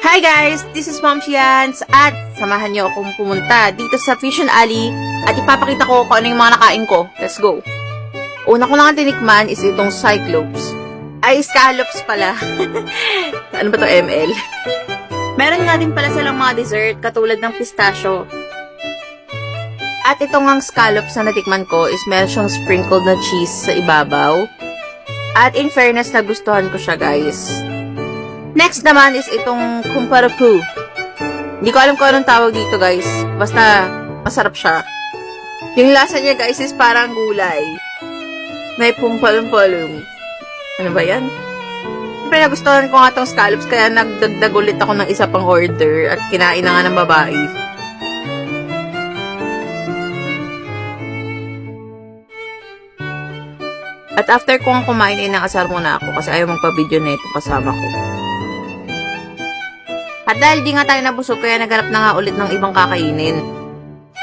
Hi guys! This is Mom Chians at samahan niyo akong pumunta dito sa Fish and Alley at ipapakita ko kung ano yung mga nakain ko. Let's go! Una ko lang tinikman is itong Cyclops. Ay, Scallops pala. Ano ba to, ML? Meron nga din pala silang mga dessert katulad ng pistachio. At itong ang Scallops na natikman ko is meron siyang sprinkled na cheese sa ibabaw. At in fairness, nagustuhan ko siya guys. Next naman is itong kumparapu. Hindi ko alam kung anong tawag dito guys. Basta masarap siya. Yung lasa niya guys is parang gulay. May pumpalum-palum. Ano ba yan? Siyempre nagustuhan ko nga itong scallops kaya nagdagdag ulit ako ng isa pang order at kinain na nga ng babae. At after kong kumain ay nakasar muna ako kasi ayaw magpa-video na ito kasama ko. At dahil di nga tayo nabusog kaya naghanap na nga ulit ng ibang kakainin.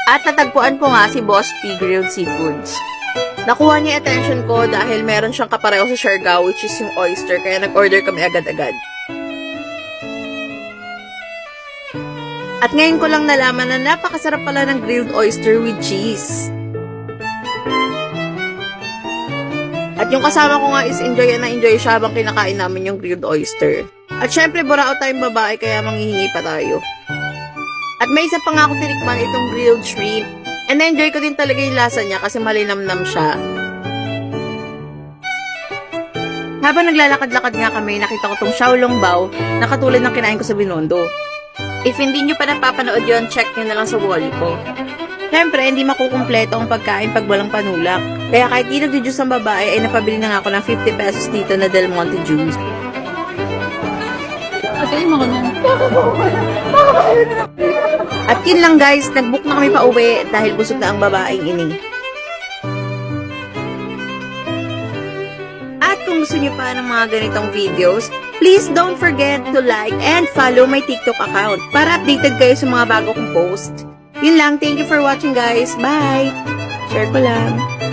At natagpuan ko nga si Boss P Grilled Seafoods. Nakuha niya attention ko dahil meron siyang kapareho sa Siargao which is yung oyster kaya nag-order kami agad-agad. At ngayon ko lang nalaman na napakasarap pala ng grilled oyster with cheese. At yung kasama ko nga is enjoy na enjoy siya habang kinakain namin yung grilled oyster. At syempre, burao tayong babae kaya manghihingi pa tayo. At may isa pa nga ako tinikman itong grilled shrimp. And na-enjoy ko din talaga yung lasa niya kasi malinamnam siya. Habang naglalakad-lakad nga kami, nakita ko tong Xiaolong Bao na katulad ng kinain ko sa Binondo. If hindi nyo pa napapanood yon, check nyo na lang sa wall ko. Siyempre, hindi makukumpleto ang pagkain pag walang panulak. Kaya kahit di nagjujuice ang babae, ay napabili na nga ako ng 50 pesos dito na Del Monte juice. At yun lang guys, nag-book na kami pa uwi dahil busog na ang babaeng ini. At kung gusto niyo pa ng mga ganitong videos, please don't forget to like and follow my TikTok account para updated kayo sa mga bago kong post. Yun lang, thank you for watching guys. Bye! Share ko lang.